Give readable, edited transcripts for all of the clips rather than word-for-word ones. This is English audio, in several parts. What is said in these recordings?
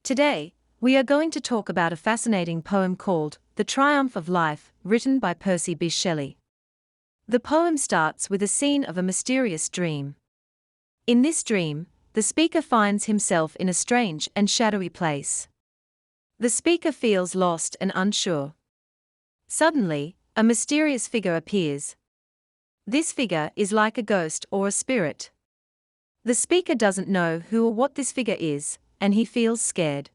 Today, we are going to talk about a fascinating poem called The Triumph of Life, written by Percy Bysshe Shelley. The poem starts with a scene of a mysterious dream. In this dream, the speaker finds himself in a strange and shadowy place. The speaker feels lost and unsure. Suddenly, a mysterious figure appears. This figure is like a ghost or a spirit. The speaker doesn't know who or what this figure is, and he feels scared.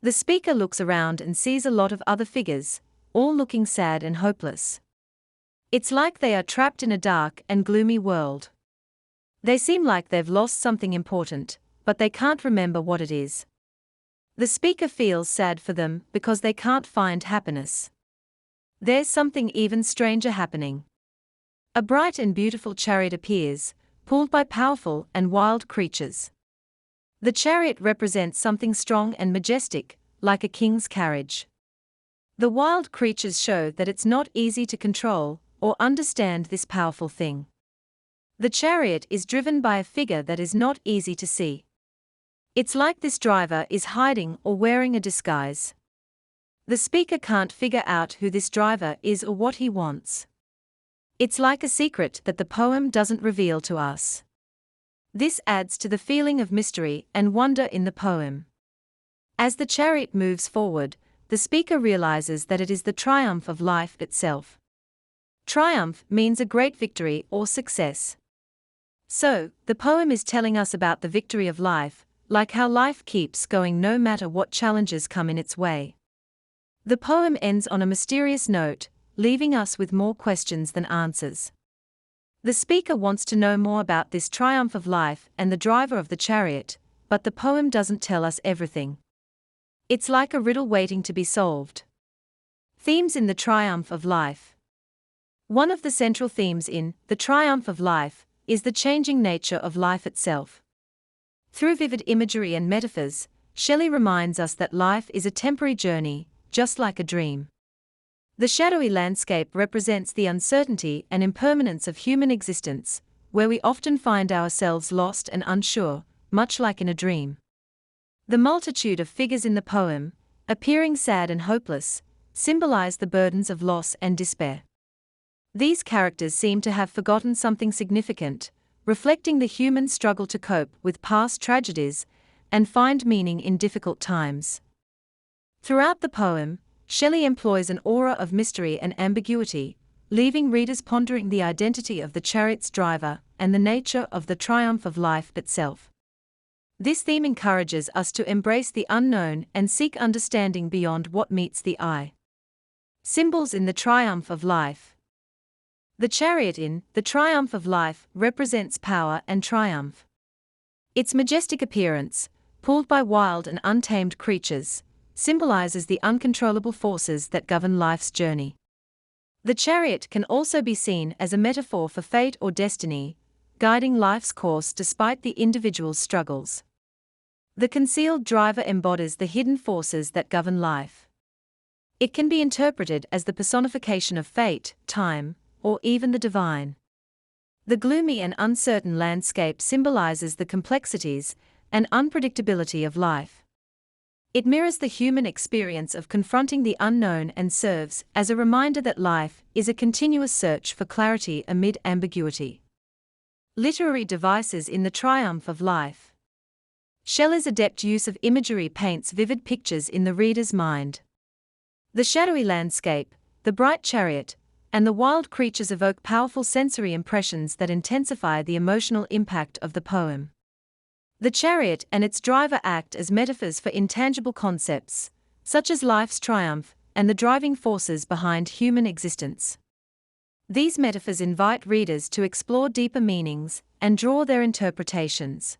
The speaker looks around and sees a lot of other figures, all looking sad and hopeless. It's like they are trapped in a dark and gloomy world. They seem like they've lost something important, but they can't remember what it is. The speaker feels sad for them because they can't find happiness. There's something even stranger happening. A bright and beautiful chariot appears, pulled by powerful and wild creatures. The chariot represents something strong and majestic, like a king's carriage. The wild creatures show that it's not easy to control or understand this powerful thing. The chariot is driven by a figure that is not easy to see. It's like this driver is hiding or wearing a disguise. The speaker can't figure out who this driver is or what he wants. It's like a secret that the poem doesn't reveal to us. This adds to the feeling of mystery and wonder in the poem. As the chariot moves forward, the speaker realizes that it is the triumph of life itself. Triumph means a great victory or success. So, the poem is telling us about the victory of life, like how life keeps going no matter what challenges come in its way. The poem ends on a mysterious note, leaving us with more questions than answers. The speaker wants to know more about this triumph of life and the driver of the chariot, but the poem doesn't tell us everything. It's like a riddle waiting to be solved. Themes in The Triumph of Life. One of the central themes in The Triumph of Life is the changing nature of life itself. Through vivid imagery and metaphors, Shelley reminds us that life is a temporary journey, just like a dream. The shadowy landscape represents the uncertainty and impermanence of human existence, where we often find ourselves lost and unsure, much like in a dream. The multitude of figures in the poem, appearing sad and hopeless, symbolize the burdens of loss and despair. These characters seem to have forgotten something significant, reflecting the human struggle to cope with past tragedies and find meaning in difficult times. Throughout the poem, Shelley employs an aura of mystery and ambiguity, leaving readers pondering the identity of the chariot's driver and the nature of the triumph of life itself. This theme encourages us to embrace the unknown and seek understanding beyond what meets the eye. Symbols in The Triumph of Life. The chariot in The Triumph of Life represents power and triumph. Its majestic appearance, pulled by wild and untamed creatures, symbolizes the uncontrollable forces that govern life's journey. The chariot can also be seen as a metaphor for fate or destiny, guiding life's course despite the individual's struggles. The concealed driver embodies the hidden forces that govern life. It can be interpreted as the personification of fate, time, or even the divine. The gloomy and uncertain landscape symbolizes the complexities and unpredictability of life. It mirrors the human experience of confronting the unknown and serves as a reminder that life is a continuous search for clarity amid ambiguity. Literary devices in The Triumph of Life. Shelley's adept use of imagery paints vivid pictures in the reader's mind. The shadowy landscape, the bright chariot, and the wild creatures evoke powerful sensory impressions that intensify the emotional impact of the poem. The chariot and its driver act as metaphors for intangible concepts, such as life's triumph and the driving forces behind human existence. These metaphors invite readers to explore deeper meanings and draw their interpretations.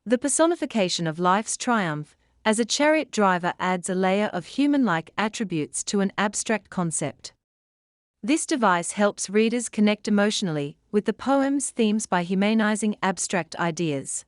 The personification of life's triumph as a chariot driver adds a layer of human-like attributes to an abstract concept. This device helps readers connect emotionally with the poem's themes by humanizing abstract ideas.